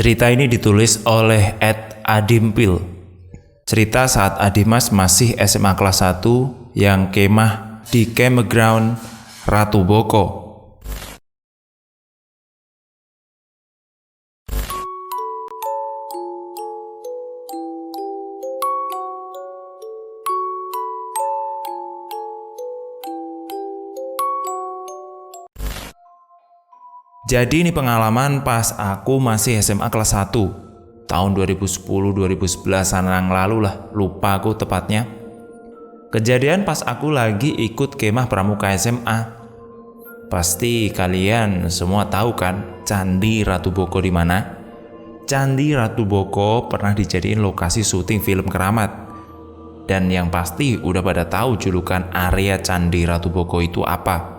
Cerita ini ditulis oleh Ed Adimpil. Cerita saat Adimas masih SMA kelas 1 yang kemah di campground Ratu Boko. Jadi ini pengalaman pas aku masih SMA kelas 1 tahun 2010-2011 yang lalu lah, lupa aku tepatnya. Kejadian pas aku lagi ikut kemah pramuka SMA. Pasti kalian semua tahu kan Candi Ratu Boko di mana? Candi Ratu Boko pernah dijadiin lokasi syuting film Keramat. Dan yang pasti udah pada tahu julukan area Candi Ratu Boko itu apa.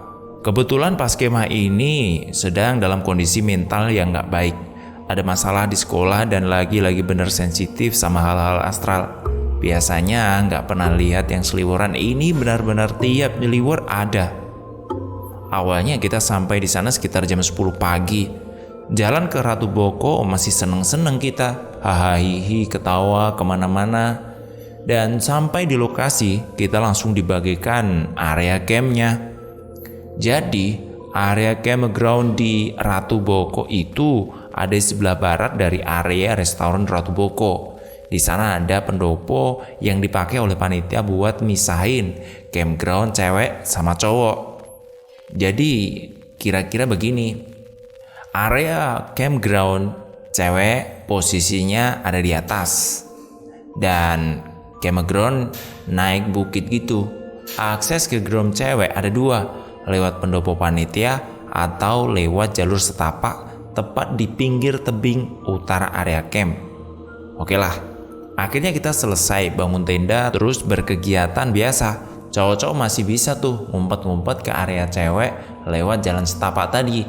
Kebetulan pas kemah ini sedang dalam kondisi mental yang gak baik. Ada masalah di sekolah dan lagi bener sensitif sama hal-hal astral. Biasanya gak pernah lihat yang seliweran, ini benar-benar tiap nyeliwer ada. Awalnya kita sampai di sana sekitar jam 10 pagi. Jalan ke Ratu Boko masih seneng-seneng kita, hahaha, ketawa kemana-mana. Dan sampai di lokasi kita langsung dibagikan area campnya. Jadi area campground di Ratu Boko itu ada di sebelah barat dari area restoran Ratu Boko. Di sana ada pendopo yang dipakai oleh panitia buat misahin campground cewek sama cowok. Jadi kira-kira begini, area campground cewek posisinya ada di atas dan campground naik bukit gitu. Akses ke ground cewek ada dua, lewat pendopo panitia atau lewat jalur setapak tepat di pinggir tebing utara area camp. Oke lah, akhirnya kita selesai bangun tenda terus berkegiatan biasa. Cowok-cowok masih bisa tuh ngumpet-ngumpet ke area cewek lewat jalan setapak tadi.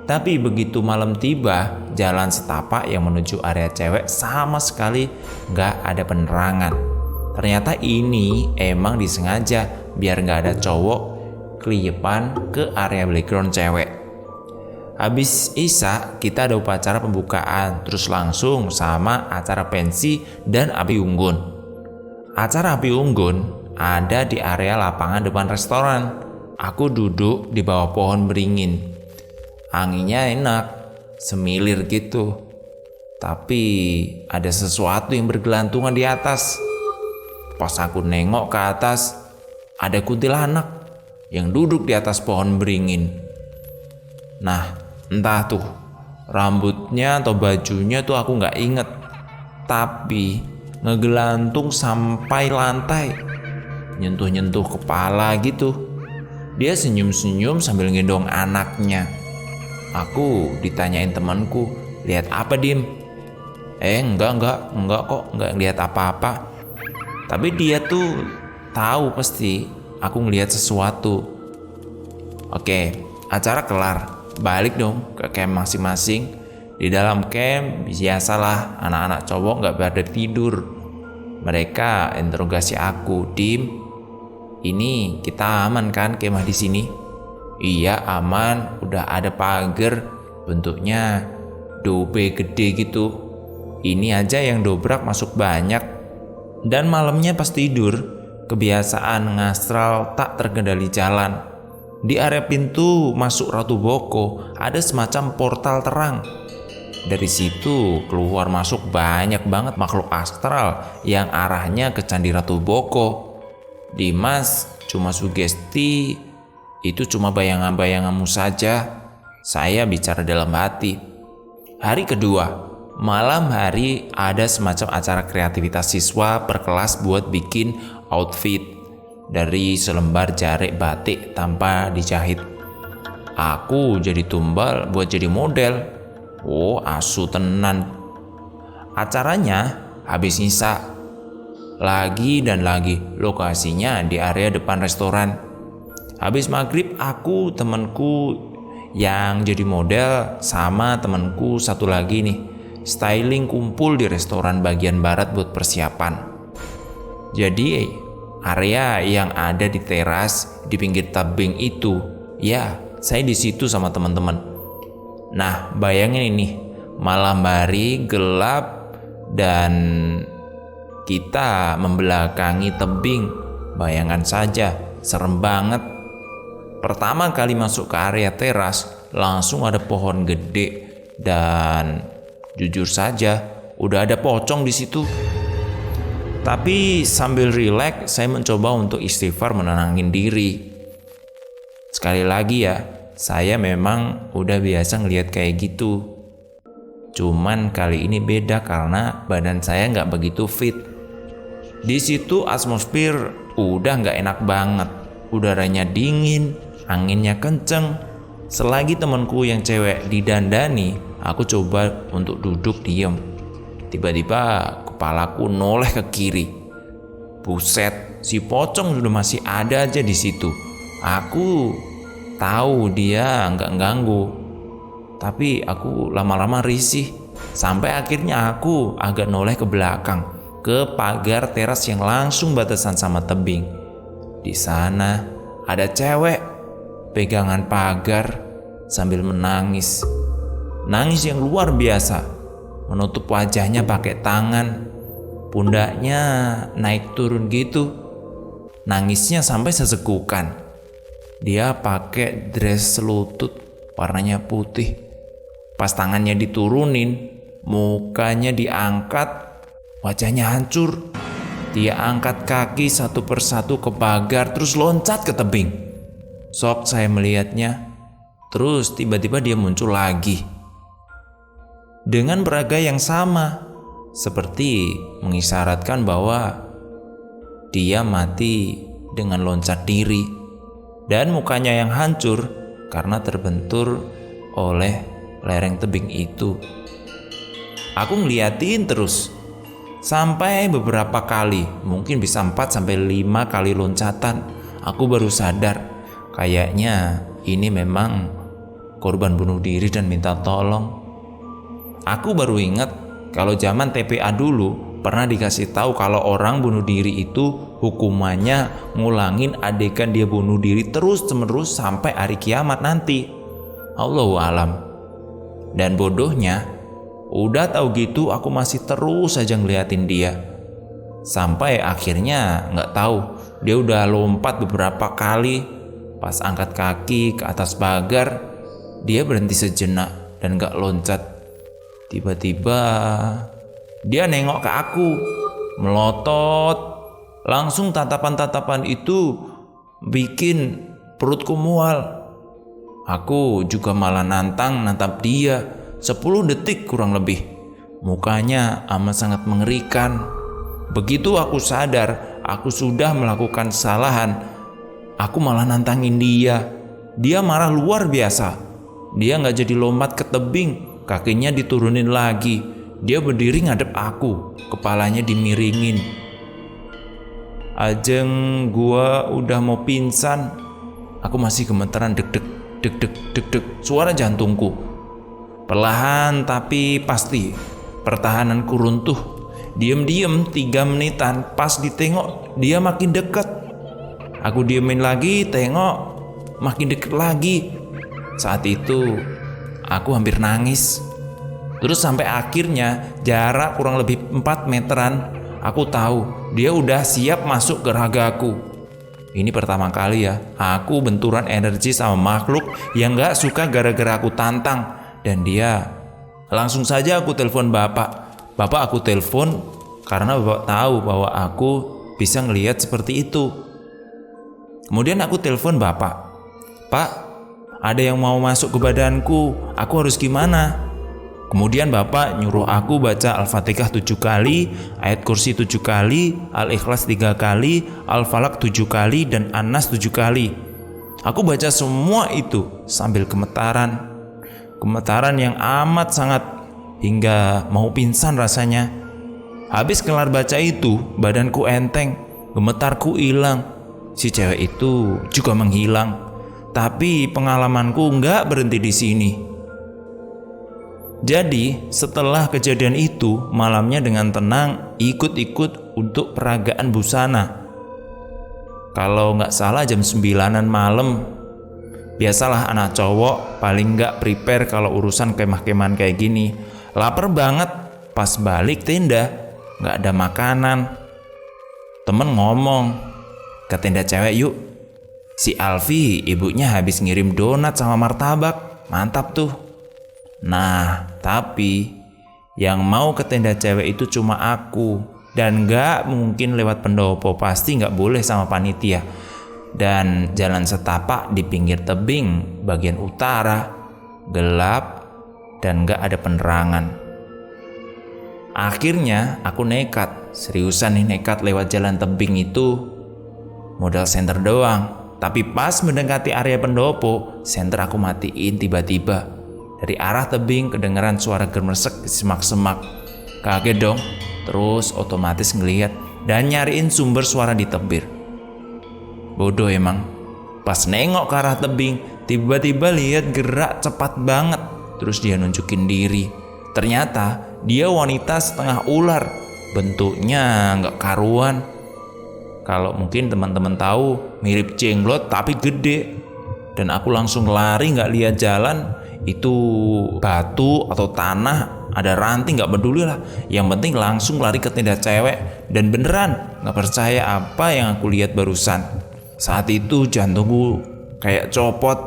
Tapi begitu malam tiba, jalan setapak yang menuju area cewek sama sekali gak ada penerangan. Ternyata ini emang disengaja biar gak ada cowok kelipan ke area playground cewek. Habis Isya kita ada upacara pembukaan, terus langsung sama acara pensi dan api unggun. Acara api unggun ada di area lapangan depan restoran. Aku duduk di bawah pohon beringin. Anginnya enak, semilir gitu. Tapi ada sesuatu yang bergelantungan di atas. Pas aku nengok ke atas, ada kuntilanak yang duduk di atas pohon beringin. Nah, entah tuh rambutnya atau bajunya tuh aku gak inget, tapi ngegelantung sampai lantai, nyentuh-nyentuh kepala gitu. Dia senyum-senyum sambil gendong anaknya. Aku ditanyain temanku, lihat apa Dim? Enggak kok, enggak lihat apa-apa. Tapi dia tuh tahu pasti aku ngelihat sesuatu. Oke, acara kelar. Balik dong ke camp masing-masing. Di dalam camp biasalah anak-anak cowok gak pada tidur. Mereka interogasi aku, Dim, ini kita aman kan kemah di sini? Iya aman, udah ada pagar, bentuknya dobe gede gitu. Ini aja yang dobrak masuk banyak. Dan malamnya pas tidur, kebiasaan ngastral tak terkendali jalan. Di area pintu masuk Ratu Boko ada semacam portal terang. Dari situ keluar masuk banyak banget makhluk astral yang arahnya ke Candi Ratu Boko. Dimas cuma sugesti, itu cuma bayangan-bayanganmu saja. Saya bicara dalam hati. Hari kedua, malam hari ada semacam acara kreativitas siswa per kelas buat bikin outfit dari selembar jarik batik tanpa dijahit. Aku jadi tumbal buat jadi model. Oh, asu tenan. Acaranya habis Isya. Lagi dan lagi, lokasinya di area depan restoran. Habis maghrib aku temanku yang jadi model sama temanku satu lagi nih styling kumpul di restoran bagian barat buat persiapan. Jadi area yang ada di teras di pinggir tebing itu, ya saya di situ sama teman-teman. Nah bayangin ini, Malam hari gelap dan kita membelakangi tebing. Bayangkan saja, serem banget. Pertama kali masuk ke area teras, langsung ada pohon gede dan jujur saja udah ada pocong di situ. Tapi sambil rileks, saya mencoba untuk istighfar menenangin diri. Sekali lagi ya, saya memang udah biasa ngelihat kayak gitu. Cuman kali ini beda karena badan saya nggak begitu fit. Di situ atmosfer udah nggak enak banget. Udaranya dingin, anginnya kenceng. Selagi temanku yang cewek didandani, aku coba untuk duduk diem. Tiba-tiba kepalaku noleh ke kiri. Buset, si pocong sudah masih ada aja di situ. Aku tahu dia nggak ganggu, tapi aku lama-lama risih. Sampai akhirnya aku agak noleh ke belakang, ke pagar teras yang langsung batasan sama tebing. Di sana ada cewek pegangan pagar sambil menangis. Nangis yang luar biasa, menutup wajahnya pakai tangan, pundaknya naik turun gitu. Nangisnya sampai sesekukan. Dia pakai dress selutut warnanya putih. Pas tangannya diturunin, mukanya diangkat, wajahnya hancur. Dia angkat kaki satu persatu ke pagar, terus loncat ke tebing. Shock saya melihatnya. Terus tiba-tiba dia muncul lagi dengan peragai yang sama, seperti mengisyaratkan bahwa dia mati dengan loncat diri. Dan mukanya yang hancur karena terbentur oleh lereng tebing itu. Aku ngeliatin terus sampai beberapa kali, mungkin bisa 4-5 kali loncatan. Aku baru sadar, kayaknya ini memang korban bunuh diri dan minta tolong. Aku baru ingat kalau zaman TPA dulu pernah dikasih tahu kalau orang bunuh diri itu hukumannya ngulangin adegan dia bunuh diri terus-menerus sampai hari kiamat nanti. Allahu alam. Dan bodohnya, udah tahu gitu aku masih terus aja ngeliatin dia. Sampai akhirnya nggak tahu dia udah lompat beberapa kali. Pas angkat kaki ke atas pagar, dia berhenti sejenak dan nggak loncat. Tiba-tiba dia nengok ke aku, melotot. Langsung tatapan-tatapan itu bikin perutku mual. Aku juga malah nantap dia 10 detik kurang lebih. Mukanya amat sangat mengerikan. Begitu aku sadar aku sudah melakukan kesalahan, aku malah nantangin dia. Dia marah luar biasa. Dia gak jadi lompat ke tebing, kakinya diturunin lagi. Dia berdiri ngadep aku, kepalanya dimiringin. Ajeng gua udah mau pingsan. Aku masih gemeteran deg-deg, suara jantungku. Perlahan tapi pasti pertahananku runtuh. Diam-diam 3 menitan, pas ditengok dia makin dekat. Aku diemin lagi, tengok makin dekat lagi. Saat itu aku hampir nangis. Terus sampai akhirnya jarak kurang lebih 4 meteran, aku tahu dia udah siap masuk ke ragaku. Ini pertama kali ya aku benturan energi sama makhluk yang gak suka gara-gara aku tantang. Dan dia langsung saja aku telepon bapak. Bapak aku telepon karena bapak tahu bahwa aku bisa ngelihat seperti itu. Kemudian aku telepon bapak. Pak, ada yang mau masuk ke badanku, aku harus gimana? Kemudian bapak nyuruh aku baca Al-Fatihah 7 kali, ayat kursi 7 kali, Al-Ikhlas 3 kali, Al-Falaq 7 kali, dan An-Nas 7 kali. Aku baca semua itu sambil gemetaran yang amat sangat hingga mau pingsan rasanya. Habis kelar baca itu, badanku enteng, gemetarku hilang. Si cewek itu juga menghilang. Tapi pengalamanku nggak berhenti di sini. Jadi setelah kejadian itu, malamnya dengan tenang ikut-ikut untuk peragaan busana. Kalau nggak salah jam 9-an malam. Biasalah anak cowok paling nggak prepare kalau urusan kemah-kemahan kayak gini. Lapar banget. Pas balik tenda, gak ada makanan. Temen ngomong, ke tenda cewek yuk. Si Alfi ibunya habis ngirim donat sama martabak. Mantap tuh. Nah, tapi yang mau ke tenda cewek itu cuma aku. Dan gak mungkin lewat pendopo, pasti gak boleh sama panitia. Dan jalan setapak di pinggir tebing bagian utara, gelap dan gak ada penerangan. Akhirnya aku nekat, seriusan nih nekat lewat jalan tebing itu. Modal senter doang. Tapi pas mendekati area pendopo, senter aku matiin tiba-tiba. Dari arah tebing kedengeran suara gemersek di semak-semak. Kaget dong, terus otomatis ngeliat dan nyariin sumber suara di tebing. Bodoh emang. Pas nengok ke arah tebing, tiba-tiba lihat gerak cepat banget. Terus dia nunjukin diri. Ternyata dia wanita setengah ular. Bentuknya nggak karuan. Kalau mungkin teman-teman tahu, mirip jenglot tapi gede. Dan aku langsung lari, nggak lihat jalan. Itu batu atau tanah, ada ranting, nggak peduli lah. Yang penting langsung lari ke tenda cewek. Dan beneran nggak percaya apa yang aku lihat barusan. Saat itu jantungku kayak copot.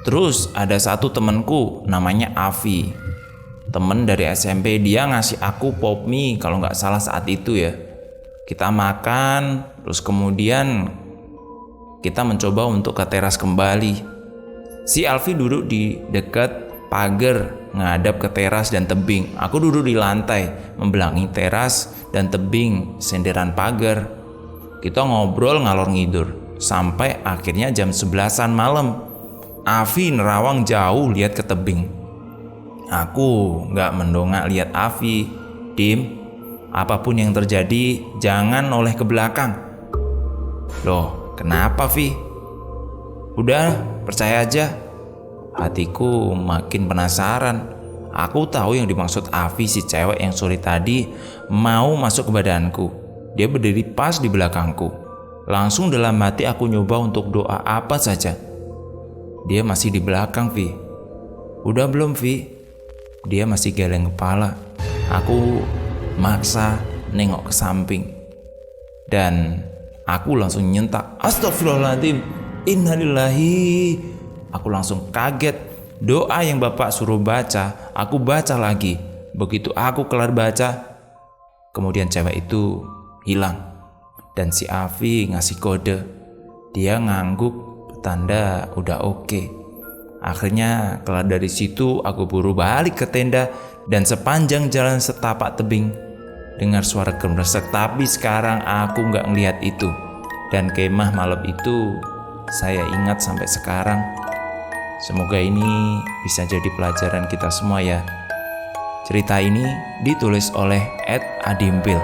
Terus ada satu temanku namanya Avi, temen dari SMP. Dia ngasih aku pop mie kalau nggak salah saat itu ya. Kita makan, terus kemudian kita mencoba untuk ke teras kembali. Si Alfi duduk di dekat pagar ngadap ke teras dan tebing. Aku duduk di lantai membelangi teras dan tebing senderan pagar. Kita ngobrol ngalor ngidur sampai akhirnya jam 11-an malam. Avi nerawang jauh lihat ke tebing. Aku gak mendongak lihat Avi. Dim, apapun yang terjadi jangan noleh ke belakang. Loh, kenapa Vi? Udah, percaya aja. Hatiku makin penasaran. Aku tahu yang dimaksud Avi, si cewek yang sore tadi mau masuk ke badanku. Dia berdiri pas di belakangku. Langsung dalam hati aku nyoba untuk doa apa saja. Dia masih di belakang, Vi. Udah belum, Vi? Dia masih geleng kepala. Aku maksa nengok ke samping. Dan aku langsung nyentak, astagfirullahaladzim, innalillahi. Aku langsung kaget. Doa yang Bapak suruh baca, aku baca lagi. Begitu aku kelar baca, kemudian cewek itu hilang. Dan si Avi ngasih kode. Dia ngangguk, tanda udah oke. Akhirnya kelar dari situ, aku buru balik ke tenda. Dan sepanjang jalan setapak tebing, dengar suara gemeresek. Tapi sekarang aku gak ngelihat itu. Dan kemah malam itu saya ingat sampai sekarang. Semoga ini bisa jadi pelajaran kita semua ya. Cerita ini ditulis oleh @adimpil.